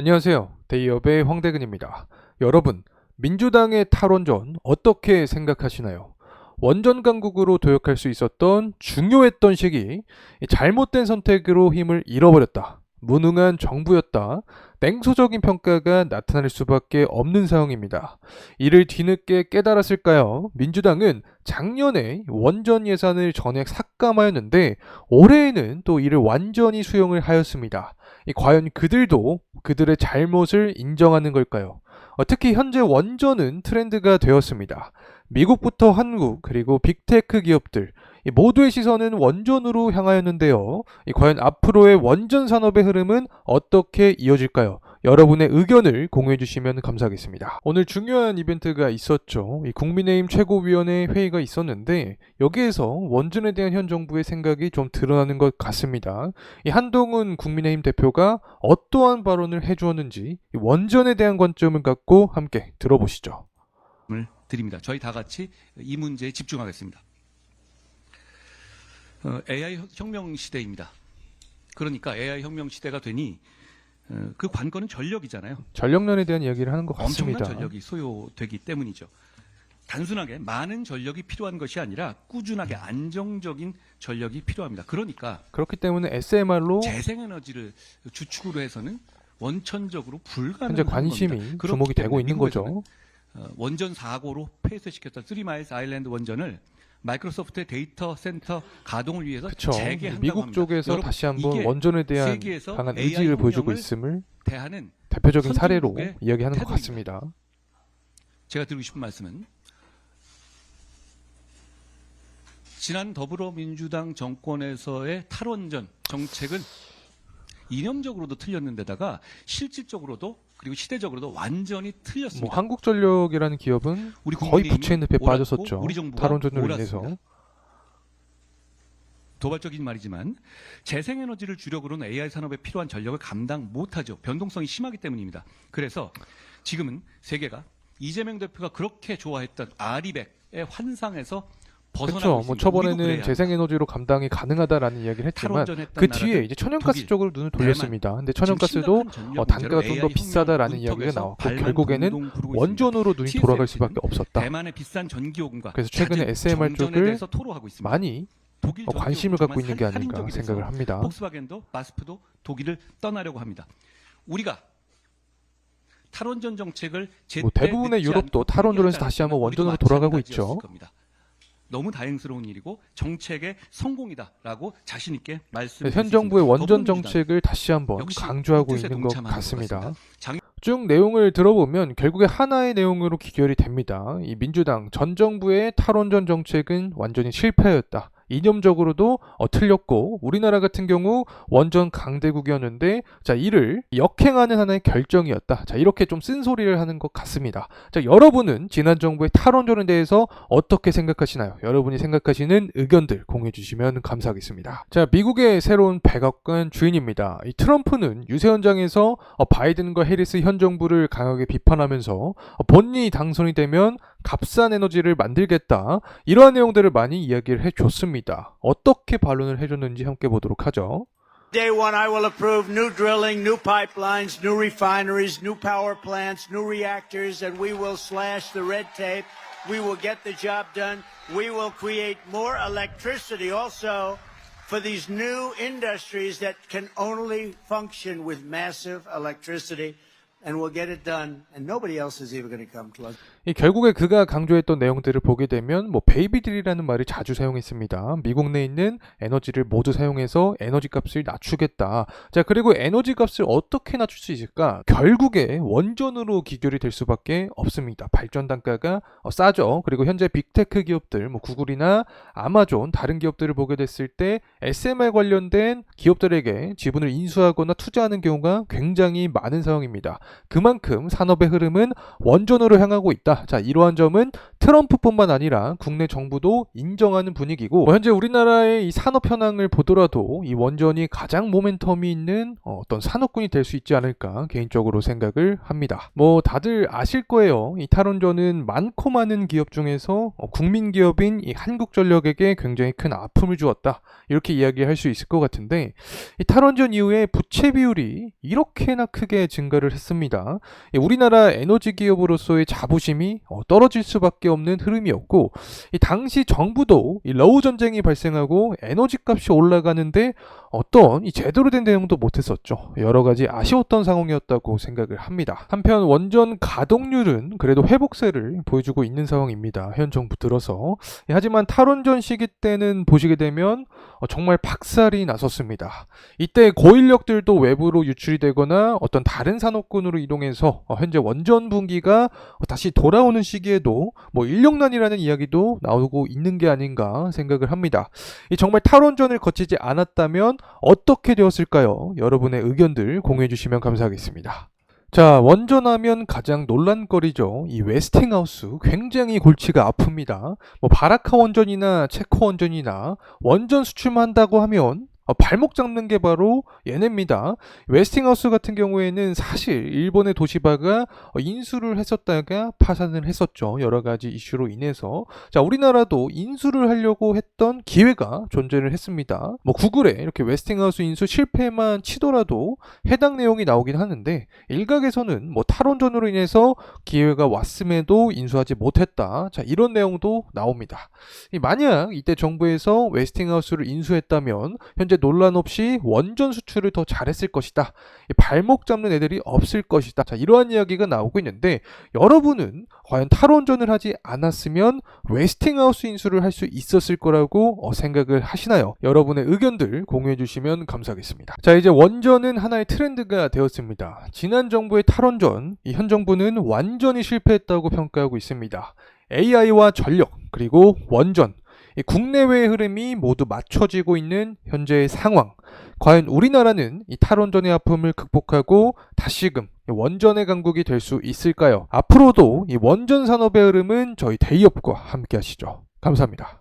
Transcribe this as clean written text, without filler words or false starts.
안녕하세요. 데이업의 황대근입니다. 여러분, 민주당의 탈원전 어떻게 생각하시나요? 원전 강국으로 도약할 수 있었던 중요했던 시기, 잘못된 선택으로 힘을 잃어버렸다. 무능한 정부였다. 냉소적인 평가가 나타날 수밖에 없는 상황입니다. 이를 뒤늦게 깨달았을까요? 민주당은 작년에 원전 예산을 전액 삭감하였는데 올해에는 또 이를 완전히 수용을 하였습니다. 과연 그들도 그들의 잘못을 인정하는 걸까요? 특히 현재 원전은 트렌드가 되었습니다. 미국부터 한국 그리고 빅테크 기업들 이 모두의 시선은 원전으로 향하였는데요. 과연 앞으로의 원전 산업의 흐름은 어떻게 이어질까요? 여러분의 의견을 공유해 주시면 감사하겠습니다. 오늘 중요한 이벤트가 있었죠. 이 국민의힘 최고위원회 회의가 있었는데 여기에서 원전에 대한 현 정부의 생각이 좀 드러나는 것 같습니다. 이 한동훈 국민의힘 대표가 어떠한 발언을 해주었는지 이 원전에 대한 관점을 갖고 함께 들어보시죠. 드립니다. 저희 다 같이 이 문제에 집중하겠습니다. AI 혁명 시대입니다. 그러니까 AI 혁명 시대가 되니 그 관건은 전력이잖아요. 전력난에 대한 이야기를 하는 것 같습니다. 엄청난 전력이 소요되기 때문이죠. 단순하게 많은 전력이 필요한 것이 아니라 꾸준하게 안정적인 전력이 필요합니다. 그러니까 그렇기 때문에 SMR로 재생에너지를 주축으로 해서는 원천적으로 불가능한 현재 관심이 주목이 되고 있는 거죠. 원전 사고로 폐쇄시켰던 3마일스 아일랜드 원전을 마이크로소프트의 데이터 센터 가동을 위해서 재개한다고 미국 합니다. 쪽에서 여러분, 다시 한번 원전에 대한 강한 의지를 보여주고 있음을 대하는 대표적인 사례로 선진국의 이야기하는 것 태도입니다. 같습니다. 제가 드리고 싶은 말씀은 지난 더불어민주당 정권에서의 탈원전 정책은 이념적으로도 틀렸는데다가 실질적으로도 그리고 시대적으로도 완전히 틀렸습니다. 한국전력이라는 기업은 우리 거의 부채 늪에 빠졌었죠. 우리 정부가 탈원전으로 옳았습니다. 인해서. 도발적인 말이지만 재생에너지를 주력으로는 AI 산업에 필요한 전력을 감당 못하죠. 변동성이 심하기 때문입니다. 그래서 지금은 세계가 이재명 대표가 그렇게 좋아했던 아리백의 환상에서 벗어나고 있습니다. 저번에는 재생에너지로 감당이 가능하다라는 이야기를 했지만 그 뒤에 이제 천연가스 쪽으로 눈을 돌렸습니다. 근데 천연가스도 단가가 좀 더 비싸다라는 이야기가 나왔고 결국에는 원전으로 눈이 돌아갈 수밖에 없었다. 대만의 비싼 전기요금과 그래서 최근에 SMR 쪽을 토로하고 있습니다. 많이 관심을 갖고 있는 게 아닌가 생각을 합니다. 폭스바겐도 마스프도 독일을 떠나려고 합니다. 우리가 탈원전 정책을 대부분의 유럽도 탈원전에서 다시 한번 원전으로 돌아가고 있죠. 너무 다행스러운 일이고 정책의 성공이다라고 자신 있게 말씀드릴 수 현 정부의 있습니다. 원전 정책을 다시 한번 강조하고 있는 것 같습니다. 쭉 내용을 들어보면 결국에 하나의 내용으로 귀결이 됩니다. 이 민주당 전 정부의 탈원전 정책은 완전히 실패였다. 이념적으로도 틀렸고 우리나라 같은 경우 원전 강대국이었는데 이를 역행하는 하나의 결정이었다. 이렇게 좀 쓴소리를 하는 것 같습니다. 여러분은 지난 정부의 탈원전에 대해서 어떻게 생각하시나요? 여러분이 생각하시는 의견들 공유해 주시면 감사하겠습니다. 미국의 새로운 백악관 주인입니다. 이 트럼프는 유세 현장에서 바이든과 해리스 현 정부를 강하게 비판하면서 본인이 당선이 되면 값싼 에너지를 만들겠다. 이러한 내용들을 많이 이야기를 해줬습니다. 어떻게 반론을 해줬는지 함께 보도록 하죠. Day one, I will approve new drilling, new pipelines, new refineries, new power plants, new reactors, and we will slash the red tape. We will get the job done. We will create more electricity also for these new industries that can only function with massive electricity. And we'll get it done, and nobody else is even going to come close. 결국에 그가 강조했던 내용들을 보게 되면 베이비들이라는 말을 자주 사용했습니다. 미국 내에 있는 에너지를 모두 사용해서 에너지 값을 낮추겠다. 그리고 에너지 값을 어떻게 낮출 수 있을까? 결국에 원전으로 귀결이 될 수밖에 없습니다. 발전 단가가 싸죠. 그리고 현재 빅테크 기업들, 구글이나 아마존 다른 기업들을 보게 됐을 때 SMR 관련된 기업들에게 지분을 인수하거나 투자하는 경우가 굉장히 많은 상황입니다. 그만큼 산업의 흐름은 원전으로 향하고 있다. 자, 이러한 점은 트럼프뿐만 아니라 국내 정부도 인정하는 분위기고, 현재 우리나라의 이 산업 현황을 보더라도 이 원전이 가장 모멘텀이 있는 어떤 산업군이 될 수 있지 않을까 개인적으로 생각을 합니다. 뭐 다들 아실 거예요. 이 탈원전은 많고 많은 기업 중에서 국민 기업인 이 한국전력에게 굉장히 큰 아픔을 주었다. 이렇게 이야기할 수 있을 것 같은데, 이 탈원전 이후에 부채 비율이 이렇게나 크게 증가를 했습니다. 우리나라 에너지 기업으로서의 자부심이 떨어질 수밖에 없는 흐름이었고, 이 당시 정부도 이 러우 전쟁이 발생하고 에너지 값이 올라가는데 어떤 이 제대로 된 대응도 못했었죠. 여러 가지 아쉬웠던 상황이었다고 생각을 합니다. 한편 원전 가동률은 그래도 회복세를 보여주고 있는 상황입니다. 현 정부 들어서. 하지만 탈원전 시기 때는 보시게 되면 정말 박살이 났었습니다. 이때 고인력들도 외부로 유출이 되거나 어떤 다른 산업군으로 이동해서 현재 원전 분기가 다시 돌아오는 시기에도 뭐 인력난이라는 이야기도 나오고 있는 게 아닌가 생각을 합니다. 정말 탈원전을 거치지 않았다면 어떻게 되었을까요? 여러분의 의견들 공유해 주시면 감사하겠습니다. 자, 원전하면 가장 논란거리죠. 이 웨스팅하우스 굉장히 골치가 아픕니다. 뭐 바라카 원전이나 체코 원전이나 원전 수출만 한다고 하면 발목 잡는 게 바로 얘네입니다. 웨스팅하우스 같은 경우에는 사실 일본의 도시바가 인수를 했었다가 파산을 했었죠. 여러 가지 이슈로 인해서. 자, 우리나라도 인수를 하려고 했던 기회가 존재를 했습니다. 뭐 구글에 이렇게 웨스팅하우스 인수 실패만 치더라도 해당 내용이 나오긴 하는데, 일각에서는 뭐 탈원전으로 인해서 기회가 왔음에도 인수하지 못했다. 자, 이런 내용도 나옵니다. 만약 이때 정부에서 웨스팅하우스를 인수했다면 현재 논란 없이 원전 수출을 더 잘했을 것이다. 발목 잡는 애들이 없을 것이다. 자, 이러한 이야기가 나오고 있는데, 여러분은 과연 탈원전을 하지 않았으면 웨스팅하우스 인수를 할 수 있었을 거라고 생각을 하시나요? 여러분의 의견들 공유해 주시면 감사하겠습니다. 자, 이제 원전은 하나의 트렌드가 되었습니다. 지난 정부의 탈원전, 현 정부는 완전히 실패했다고 평가하고 있습니다. AI와 전력, 그리고 원전, 국내외의 흐름이 모두 맞춰지고 있는 현재의 상황. 과연 우리나라는 이 탈원전의 아픔을 극복하고 다시금 원전의 강국이 될 수 있을까요? 앞으로도 이 원전 산업의 흐름은 저희 대기업과 함께 하시죠. 감사합니다.